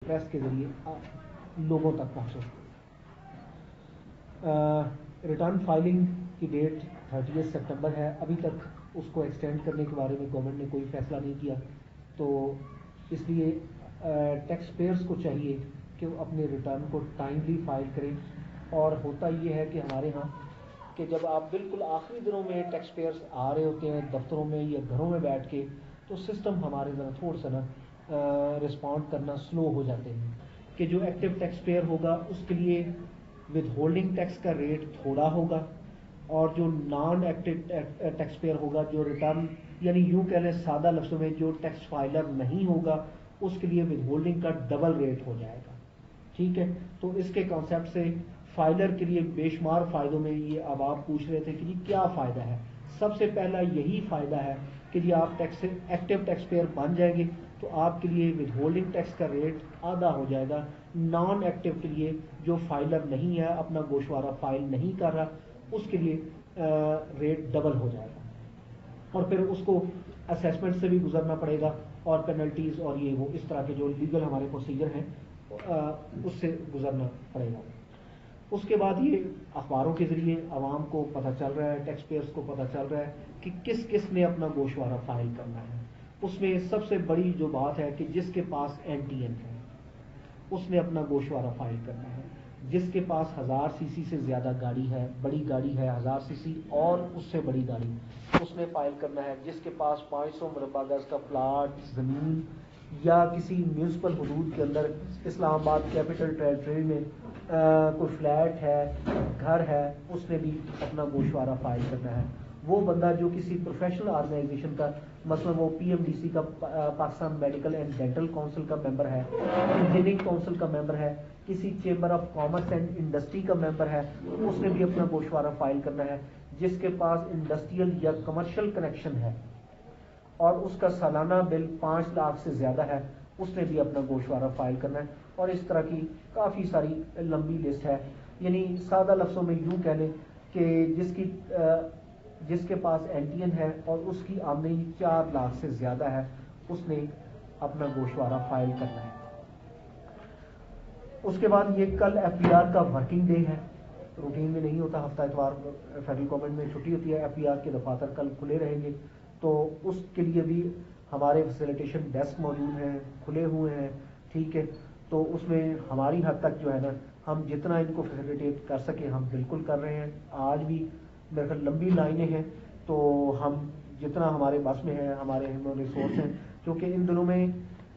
Press کے ذریعے لوگوں تک پہنچے. ریٹرن فائلنگ کی ڈیٹ 30 سپٹمبر ہے. ابھی تک اس کو ایکسٹینڈ کرنے کے بارے میں گورنمنٹ نے کوئی فیصلہ نہیں کیا, تو اس لیے ٹیکس پیئرس کو چاہیے کہ وہ اپنے ریٹرن کو ٹائملی فائل کریں. اور ہوتا یہ ہے کہ ہمارے ہاں کہ جب آپ بالکل آخری دنوں میں ٹیکس پیئرس آ رہے ہوتے ہیں دفتروں میں یا گھروں میں بیٹھ کے, تو سسٹم ہمارے ذرا تھوڑا سا نا رسپونڈ کرنا سلو ہو جاتے ہیں. کہ جو ایکٹیو ٹیکس پیئر ہوگا اس کے لیے ود ہولڈنگ ٹیکس کا ریٹ تھوڑا ہوگا, اور جو نان ایکٹیو ٹیکس پیئر ہوگا, جو ریٹرن یعنی یوں کہہ لیں سادہ لفظوں میں جو ٹیکس فائلر نہیں ہوگا, اس کے لیے ود ہولڈنگ کا ڈبل ریٹ ہو جائے گا. ٹھیک ہے, تو اس کے کانسیپٹ سے فائلر کے لیے بے شمار فائدوں میں یہ اب آپ پوچھ رہے تھے کہ جی کیا فائدہ ہے. سب سے پہلا یہی فائدہ ہے کہ جی آپ ایکٹیو ٹیکس پیئر بن جائیں گے تو آپ کے لیے ود ہولڈنگ ٹیکس کا ریٹ آدھا ہو جائے گا. نان ایکٹیو کے لیے جو فائلر نہیں ہے, اپنا گوشوارہ فائل نہیں کر رہا, اس کے لیے ریٹ ڈبل ہو جائے گا, اور پھر اس کو اسیسمنٹ سے بھی گزرنا پڑے گا اور پینلٹیز اور یہ وہ اس طرح کے جو لیگل ہمارے پروسیجر ہیں اس سے گزرنا پڑے گا. اس کے بعد یہ اخباروں کے ذریعے عوام کو پتہ چل رہا ہے, ٹیکس پیئرس کو پتہ چل رہا ہے کہ کس کس نے اپنا گوشوارہ فائل کرنا ہے. اس میں سب سے بڑی جو بات ہے کہ جس کے پاس این ٹی این ہے اس نے اپنا گوشوارہ فائل کرنا ہے. جس کے پاس 1000 سی سی سے زیادہ گاڑی ہے, بڑی گاڑی ہے 1000 سی سی اور اس سے بڑی گاڑی, اس نے فائل کرنا ہے. جس کے پاس 500 مربع گز کا پلاٹ زمین یا کسی میونسپل حدود کے اندر اسلام آباد کیپٹل ٹیریٹری میں کوئی فلیٹ ہے, گھر ہے, اس نے بھی اپنا گوشوارہ فائل کرنا ہے. وہ بندہ جو کسی پروفیشنل آرگنائزیشن کا, مثلا وہ پی ایم ڈی سی کا, Pakistan medical and dental council کا ممبر ہے, انجینئرنگ کونسل کا ممبر ہے, کسی chamber of commerce and industry کا ممبر ہے, اس نے بھی اپنا گوشوارہ فائل کرنا ہے. جس کے پاس انڈسٹریل یا کمرشل کنیکشن ہے اور اس کا سالانہ بل 5 لاکھ سے زیادہ ہے, اس نے بھی اپنا گوشوارہ فائل کرنا ہے. اور اس طرح کی کافی ساری لمبی لسٹ ہے. یعنی سادہ لفظوں میں یوں کہہ لیں کہ جس کے پاس این ٹی این ہے اور اس کی آمدنی 4 لاکھ سے زیادہ ہے, اس نے اپنا گوشوارہ فائل کرنا ہے. اس کے بعد یہ کل ایف بی آر کا ورکنگ ڈے ہے, روٹین میں نہیں ہوتا, ہفتہ اتوار فیڈرل گورنمنٹ میں چھٹی ہوتی ہے. ایف بی آر کے دفاتر کل کھلے رہیں گے, تو اس کے لیے بھی ہمارے فیسیلیٹیشن ڈیسک موجود ہیں, کھلے ہوئے ہیں. ٹھیک ہے, تو اس میں ہماری حد تک جو ہے نا ہم جتنا ان کو فیسیلیٹیٹ کر سکیں ہم بالکل کر رہے ہیں. آج بھی میرے خیال لمبی لائنیں ہیں, تو ہم جتنا ہمارے بس میں ہے, ہمارے ریسورس ہیں, کیونکہ ان دنوں میں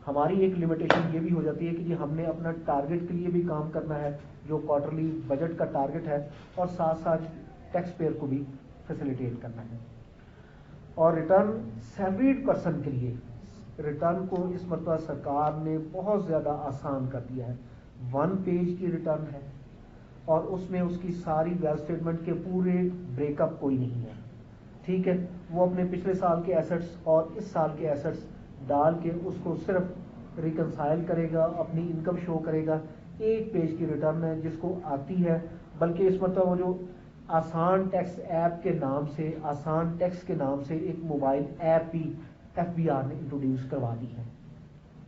ہماری ایک لمیٹیشن یہ بھی ہو جاتی ہے کہ جی ہم نے اپنا ٹارگٹ کے لیے بھی کام کرنا ہے, جو کوارٹرلی بجٹ کا ٹارگٹ ہے, اور ساتھ ساتھ ٹیکس پیئر کو بھی فیسیلیٹیٹ کرنا ہے. اور ریٹرن سیلریڈ پرسن کے لیے ریٹرن کو اس مرتبہ سرکار نے بہت زیادہ آسان کر دیا ہے. 1 پیج کی ریٹرن ہے, اور اس میں اس کی ساری ویل اسٹیٹمنٹ کے پورے بریک اپ کوئی نہیں ہے. ٹھیک ہے, وہ اپنے پچھلے سال کے ایسٹس اور اس سال کے ایسٹس ڈال کے اس کو صرف ریکنسائل کرے گا, اپنی انکم شو کرے گا. 1 پیج کی ریٹرن ہے جس کو آتی ہے. بلکہ اس مرتبہ وہ جو آسان ٹیکس ایپ کے نام سے, آسان ٹیکس کے نام سے ایک موبائل ایپ بھی ایف بی آر نے انٹروڈیوس کروا دی ہے.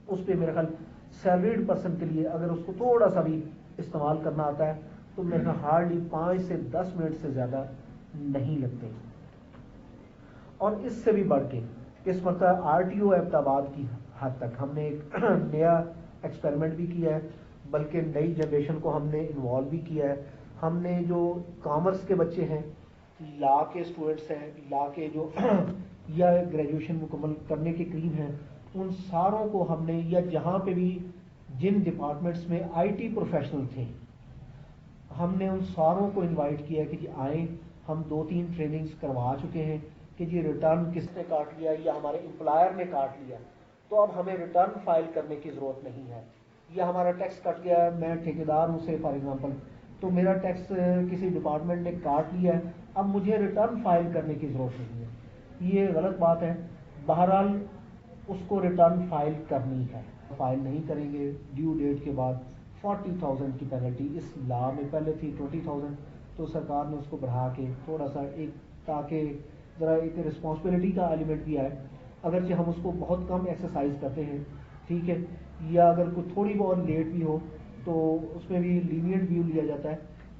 اس پہ میرے خیال سیلریڈ پرسن کے لیے اگر اس کو تھوڑا سا بھی استعمال کرنا آتا ہے تو میرے خیال ہارڈلی 5 سے 10 منٹ سے زیادہ نہیں لگتے. اور اس سے بھی بڑھ کے اس مرتبہ آر ٹی او ایبٹ آباد کی حد تک ہم نے ایک نیا ایکسپیریمنٹ بھی کیا ہے, بلکہ نئی جنریشن کو ہم نے انوالو بھی کیا ہے. ہم نے جو کامرس کے بچے ہیں, لا کے اسٹوڈنٹس ہیں, لا کے جو یا گریجویشن مکمل کرنے کے قریب ہیں, ان ساروں کو ہم نے, یا جہاں پہ بھی جن ڈپارٹمنٹس میں آئی ٹی پروفیشنل تھے, ہم نے ان ساروں کو انوائٹ کیا کہ جی آئیں. ہم 2-3 ٹریننگز کروا چکے ہیں کہ جی ریٹرن کس نے کاٹ لیا یا ہمارے امپلائر نے کاٹ لیا, تو اب ہمیں ریٹرن فائل کرنے کی ضرورت نہیں ہے. یا ہمارا ٹیکس کٹ گیا ہے, میں ٹھیکیدار ہوں سے فار ایگزامپل, تو میرا ٹیکس کسی ڈپارٹمنٹ نے کاٹ لیا ہے, اب مجھے ریٹرن فائل کرنے کی ضرورت نہیں ہے. یہ غلط بات ہے. بہرحال اس کو ریٹرن فائل کرنی ہے. فائل نہیں کریں گے ڈیو ڈیٹ کے بعد 40,000 کی پینلٹی. اس لا میں پہلے تھی 20,000, تو سرکار نے اس کو بڑھا کے تھوڑا سا ایک, تاکہ ذرا ایک رسپانسبلٹی کا ایلیمنٹ بھی آئے. اگرچہ ہم اس کو بہت کم ایکسرسائز کرتے ہیں, ٹھیک ہے، یا اگر کوئی تھوڑی بہت لیٹ بھی ہو تو اس میں بھی لینینٹ ویو لیا جاتا ہے.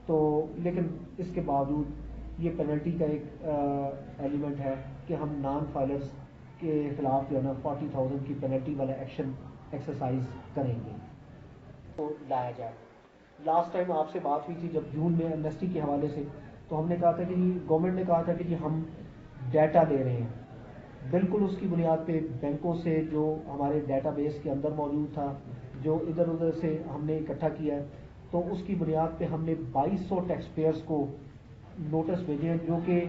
تو لیکن اس کے باوجود یہ پینلٹی کا ایک ایلیمنٹ ہے کہ ہم نان فائلرز کے خلاف جو ہے نا 40,000 کی پینلٹی والا ایکشن ایکسرسائز کریں گے تو لایا جائے. لاسٹ ٹائم آپ سے بات ہوئی تھی جب جون میں ایمنیسٹی کے حوالے سے، تو ہم نے کہا تھا کہ جی گورنمنٹ نے کہا تھا کہ جی ہم ڈیٹا دے رہے ہیں. بالکل اس کی بنیاد پہ بینکوں سے جو ہمارے ڈیٹا بیس کے اندر موجود تھا، جو ادھر ادھر سے ہم نے اکٹھا کیا ہے، تو اس کی بنیاد پہ ہم نے 2200 ٹیکس پیئرس کو نوٹس بھیجے ہیں، جو کہ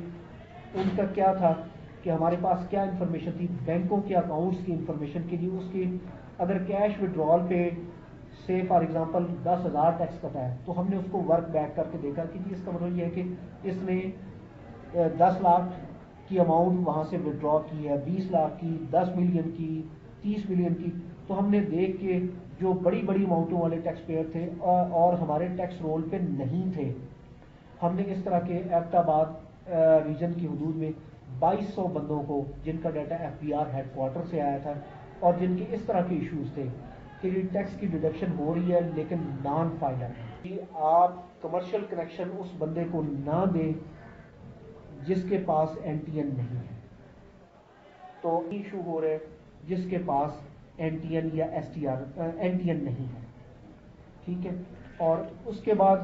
ان کا کیا تھا کہ ہمارے پاس کیا انفارمیشن تھی بینکوں کے اکاؤنٹس کی انفارمیشن کے لیے. اس کی اگر کیش وڈرال پہ سے فار ایگزامپل 10,000 ٹیکس کٹا ہے تو ہم نے اس کو ورک بیک کر کے دیکھا کہ جی اس کا مطلب یہ ہے کہ اس نے 10 لاکھ کی اماؤنٹ وہاں سے ودرا کی ہے، 20 لاکھ کی، 10 ملین کی، 30 ملین کی. تو ہم نے دیکھ کے جو بڑی بڑی اماؤنٹوں والے ٹیکس پیئر تھے اور ہمارے ٹیکس رول پہ نہیں تھے، ہم نے اس طرح کے ایبٹ آباد ریجن کی حدود میں 2200 بندوں کو، جن کا data F B R headquarter سے آیا تھا اور جن کے اس طرح کے ایشوز تھے کہ یہ ٹیکس کی ڈیڈکشن ہو رہی ہے لیکن نان فائلر ہے. آپ کمرشل کنیکشن اس بندے کو نہ دیں جس کے پاس این ٹی این نہیں ہے. تو ایشو ہو رہے جس کے پاس این ٹی این یا S T R N T N نہیں ہے. ٹھیک ہے. اور اس کے بعد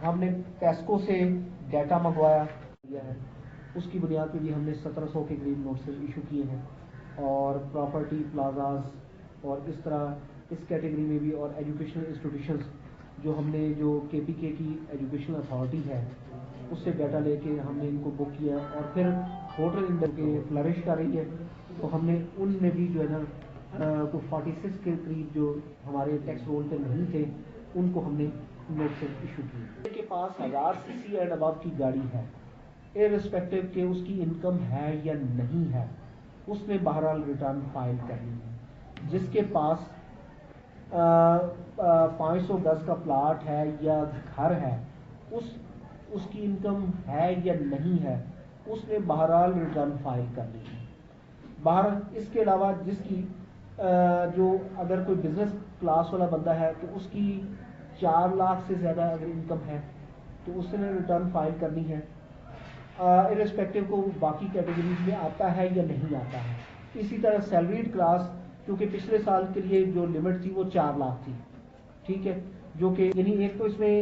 ہم نے پیسکو سے ڈیٹا منگوایا ہے، اس کی بنیاد پہ بھی ہم نے 1700 کے قریب نوٹسز ایشو کیے ہیں. اور پراپرٹی پلازاز اور اس طرح اس کیٹیگری میں بھی، اور ایجوکیشنل انسٹیٹیوشنز جو ہم نے جو کے پی کے کی ایجوکیشنل اتھارٹی ہے اس سے ڈیٹا لے کے ہم نے ان کو بک کیا. اور پھر ہوٹل انڈسٹری کے فلرش کر رہی ہے تو ہم نے ان میں بھی جو ہے نا کو 46 کے قریب جو ہمارے ٹیکس رول پہ نہیں تھے ان کو ہم نے نوٹسز ایشو کیے. ان کے پاس 1000 سی سی اینڈ ابو کی گاڑی ہے، ارسپیکٹو کہ اس کی انکم ہے یا نہیں ہے، اس نے بہرحال ریٹرن فائل کرنی ہے. جس کے پاس 500 گز کا پلاٹ ہے یا گھر ہے، اس کی انکم ہے یا نہیں ہے، اس نے بہرحال ریٹرن فائل کرنی ہے. بہرحال اس کے علاوہ جس کی جو اگر کوئی بزنس کلاس والا بندہ ہے تو اس کی 4 لاکھ سے زیادہ اگر انکم ہے تو اس نے ریٹرن فائل کرنی ہے، ارسپیکٹو کو باقی کیٹیگریز میں آتا ہے یا نہیں آتا ہے. اسی طرح سیلریڈ کلاس، کیونکہ پچھلے سال کے لیے جو لمٹ تھی وہ 4 لاکھ تھی. ٹھیک ہے. جو کہ یعنی ایک تو اس میں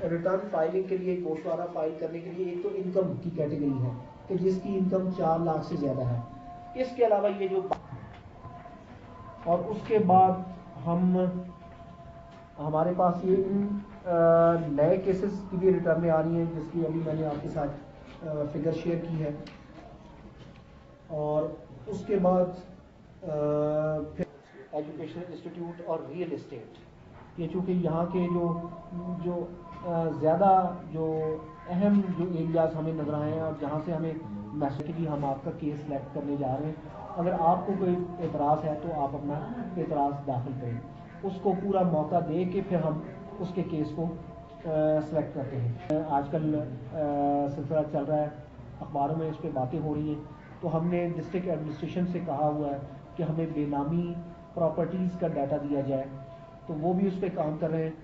ریٹرن فائلنگ کے لیے گوشوارہ فائل کرنے کے لیے ایک تو انکم کی کیٹیگری ہے کہ جس کی انکم 4 لاکھ سے زیادہ ہے. اس کے علاوہ یہ جو اور اس کے بعد ہمارے پاس یہ نئے کیسز کی بھی ریٹرنیں آ رہی ہیں جس کی ابھی میں نے آپ کے ساتھ فگر شیئر کی ہے. اور اس کے بعد پھر ایجوکیشنل انسٹیٹیوٹ اور ریئل اسٹیٹ، یہ چونکہ یہاں کے جو زیادہ جو اہم جو ایریاز ہمیں نظر آئے ہیں اور جہاں سے ہمیں محسوس کہ ہم آپ کا کیس سلیکٹ کرنے جا رہے ہیں. اگر آپ کو کوئی اعتراض ہے تو آپ اپنا اعتراض داخل کریں، اس کو پورا موقع دے کے پھر ہم اس کے کیس کو سلیکٹ کرتے ہیں. آج کل سلسلہ چل رہا ہے، اخباروں میں اس پہ باتیں ہو رہی ہیں، تو ہم نے ڈسٹرکٹ ایڈمنسٹریشن سے کہا ہوا ہے کہ ہمیں بے نامی پراپرٹیز کا ڈیٹا دیا جائے، تو وہ بھی اس پہ کام کر رہے ہیں.